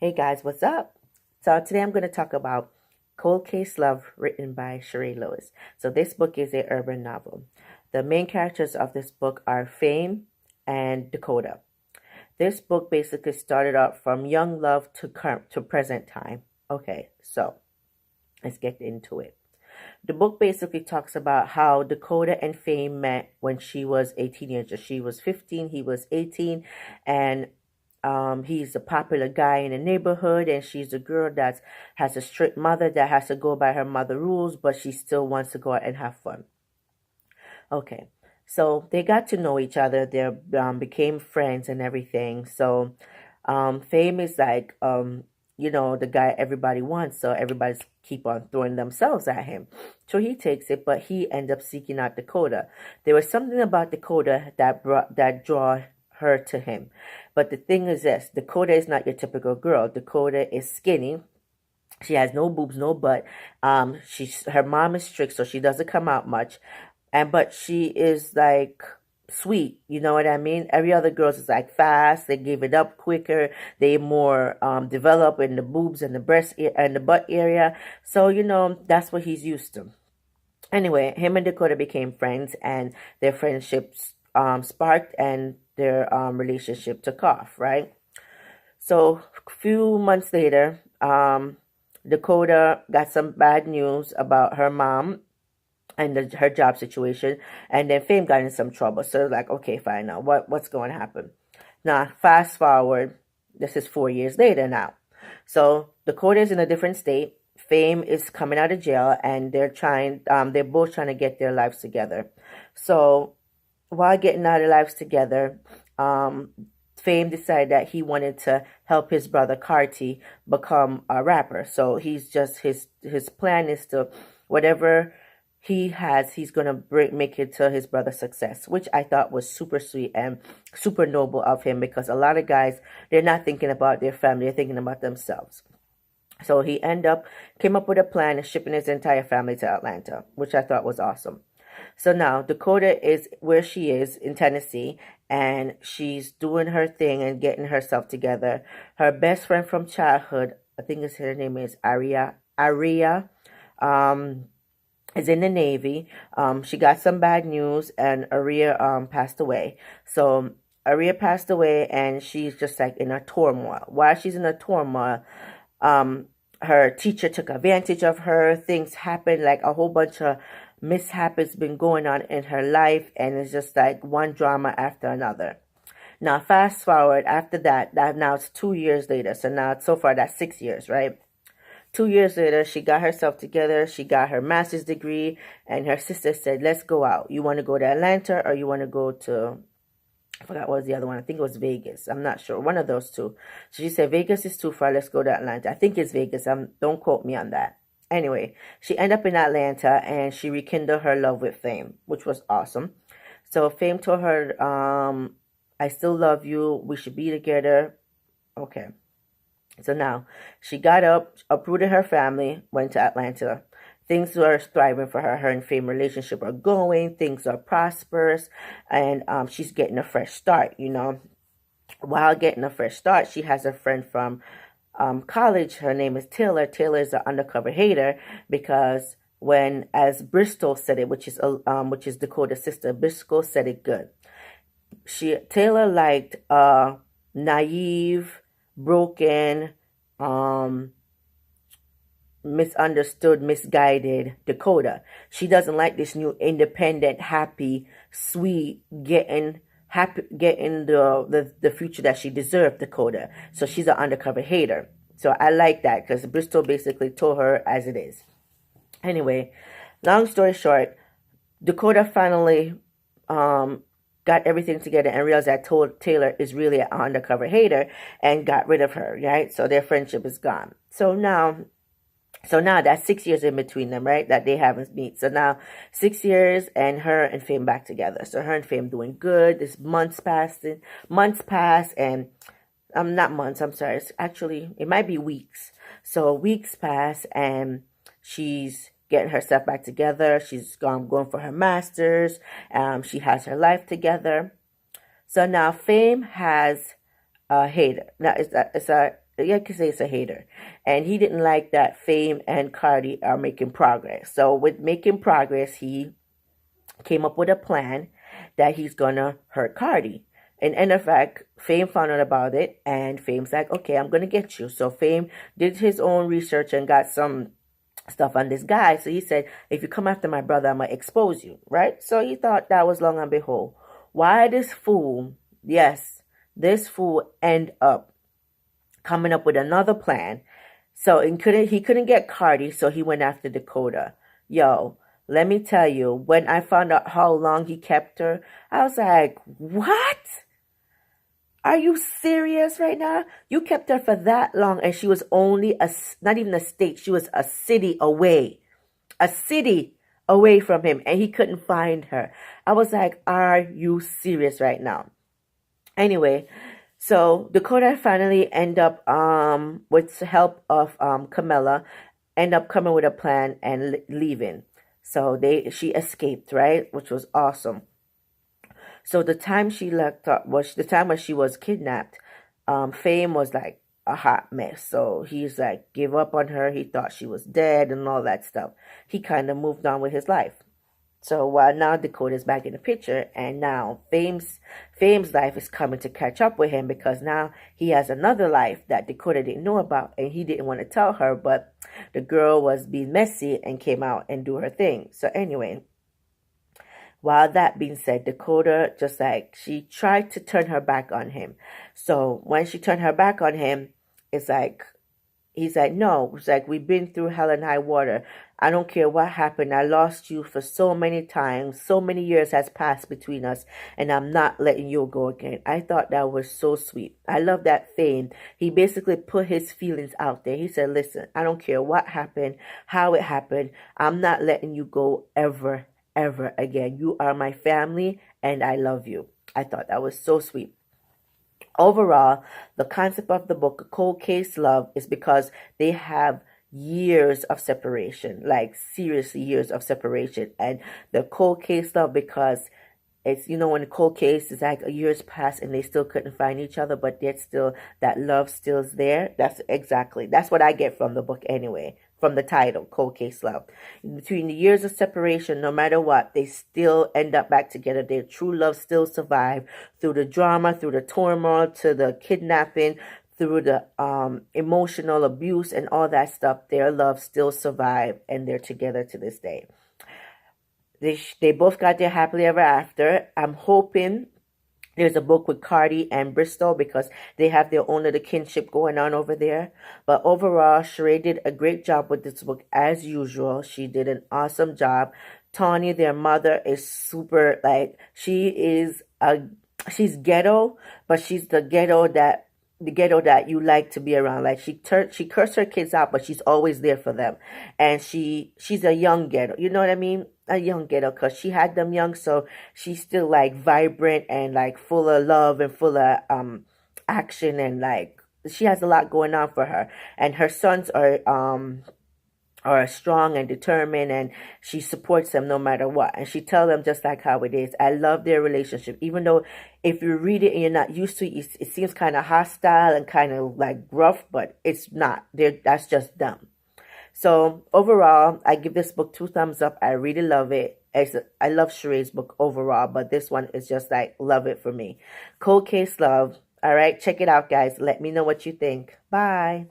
Hey guys, what's up? So today I'm going to talk about Cold Case Love written by Charae Lewis. So this book is a urban novel. The main characters of this book are Fame and Dakota. This book basically started out from young love to present time. Okay, so let's get into it. The book basically talks about how Dakota and Fame met when she was a teenager. She was 15, he was 18, and he's a popular guy in the neighborhood, and she's a girl that has a strict mother that has to go by her mother rules, but she still wants to go out and have fun. Okay, so they got to know each other. They became friends and everything. So Fame is like, the guy everybody wants. So everybody's keep on throwing themselves at him. So he takes it, but he ends up seeking out Dakota. There was something about Dakota that draw her to him. But the thing is this, Dakota is not your typical girl. Dakota is skinny. She has no boobs, no butt. Her mom is strict, so she doesn't come out much. But she is like sweet, you know what I mean? Every other girls is like fast, they give it up quicker, they more develop in the boobs and the breast and the butt area. So, that's what he's used to. Anyway, him and Dakota became friends, and their friendship sparked, and their relationship took off, right? So a few months later, Dakota got some bad news about her mom and her job situation, and then Fame got in some trouble. So like, okay, fine, now what's going to happen? Now, fast forward, this is 4 years later now. So Dakota is in a different state. Fame is coming out of jail, and they're both trying to get their lives together. So while getting our lives together, Fame decided that he wanted to help his brother Carti become a rapper. So he's just his plan is to whatever he has, he's gonna make it to his brother's success, which I thought was super sweet and super noble of him, because a lot of guys, they're not thinking about their family, they're thinking about themselves. So he came up with a plan of shipping his entire family to Atlanta, which I thought was awesome. So now Dakota is where she is in Tennessee, and she's doing her thing and getting herself together. Her best friend from childhood, I think her name is Aria, is in the Navy. She got some bad news, and Aria passed away. So Aria passed away, and she's just like in a turmoil. While she's in a turmoil, her teacher took advantage of her. Things happened, like a whole bunch of mishap has been going on in her life, and it's just like one drama after another. Now, fast forward after that now it's 2 years later. So now, so far, that's 6 years, right? 2 years later, she got herself together. She got her master's degree, and her sister said, let's go out. You want to go to Atlanta, or you want to go to, I forgot what was the other one. I think it was Vegas. I'm not sure. One of those two. So she said, Vegas is too far. Let's go to Atlanta. I think it's Vegas. Don't quote me on that. Anyway, she ended up in Atlanta, and she rekindled her love with Fame, which was awesome. So Fame told her, I still love you. We should be together. Okay. So now she got up, uprooted her family, went to Atlanta. Things are thriving for her. Her and Fame relationship are going. Things are prosperous, and she's getting a fresh start. While getting a fresh start, she has a friend from college. Her name is Taylor. Taylor is an undercover hater, because as Bristol said it, which is Dakota's sister, Bristol said it good. Taylor liked naive, broken, misunderstood, misguided Dakota. She doesn't like this new independent, happy, sweet, getting the future that she deserved, Dakota. So she's an undercover hater. So I like that, because Bristol basically told her as it is. Anyway, long story short, Dakota finally got everything together and realized that Taylor is really an undercover hater, and got rid of her, right? So their friendship is gone. So now that's 6 years in between them, right? That they haven't met. So now 6 years, and her and Fame back together. So her and Fame doing good. This months pass, and not months, I'm sorry. It might be weeks. So weeks pass, and she's getting herself back together. She's going for her master's. She has her life together. So now Fame has a hater. Now it's yeah, I could say it's a hater. And he didn't like that Fame and Cardi are making progress. So with making progress, he came up with a plan that he's gonna hurt Cardi. And in fact, Fame found out about it, and Fame's like, okay, I'm gonna get you. So Fame did his own research and got some stuff on this guy. So he said, if you come after my brother, I'm gonna expose you, right? So he thought that was long and behold. Why this fool, yes, this fool end up coming up with another plan. So he couldn't get Cardi, so he went after Dakota. Yo, let me tell you, when I found out how long he kept her, I was like, what? Are you serious right now? You kept her for that long, and she was only not even a state, she was a city away. A city away from him, and he couldn't find her. I was like, are you serious right now? Anyway, so Dakota finally end up with the help of Camilla, end up coming with a plan and leaving. So she escaped, right? Which was awesome. So the time she left was the time when she was kidnapped. Fame was like a hot mess. So he's like give up on her. He thought she was dead and all that stuff. He kind of moved on with his life. So now Dakota's back in the picture, and now Fame's life is coming to catch up with him, because now he has another life that Dakota didn't know about, and he didn't want to tell her, but the girl was being messy and came out and do her thing. So anyway, while that being said, Dakota just like she tried to turn her back on him. So when she turned her back on him, it's like he's like, no, it's like we've been through hell and high water. I don't care what happened. I lost you for so many times. So many years has passed between us, and I'm not letting you go again. I thought that was so sweet. I love that Fame. He basically put his feelings out there. He said, listen, I don't care what happened, how it happened. I'm not letting you go ever, ever again. You are my family, and I love you. I thought that was so sweet. Overall, the concept of the book, Cold Case Love, is because they have years of separation, like seriously years of separation. And the Cold Case Love, because it's, when the cold case is like a year's past and they still couldn't find each other, but yet still that love still's there. That's what I get from the book anyway, from the title, Cold Case Love. Between the years of separation, no matter what, they still end up back together. Their true love still survive through the drama, through the turmoil, to the kidnapping, through the emotional abuse and all that stuff. Their love still survive, and they're together to this day. They both got their happily ever after. I'm hoping there's a book with Cardi and Bristol, because they have their own little kinship going on over there. But overall, Charae did a great job with this book as usual. She did an awesome job. Tawny, their mother, is super, like, she's ghetto, but she's the ghetto that you like to be around. Like she cursed her kids out, but she's always there for them. And she's a young ghetto. You know what I mean? A young ghetto, because she had them young, so she's still like vibrant and like full of love and full of action, and like she has a lot going on for her. And her sons are strong and determined, and she supports them no matter what. And she tells them just like how it is. I love their relationship, even though if you read it and you're not used to it, it seems kind of hostile and kind of like rough, but it's not. That's just them. So overall, I give this book 2 thumbs up. I really love it. I love Charae's book overall, but this one is just like love it for me. Cold Case Love. All right, check it out, guys. Let me know what you think. Bye.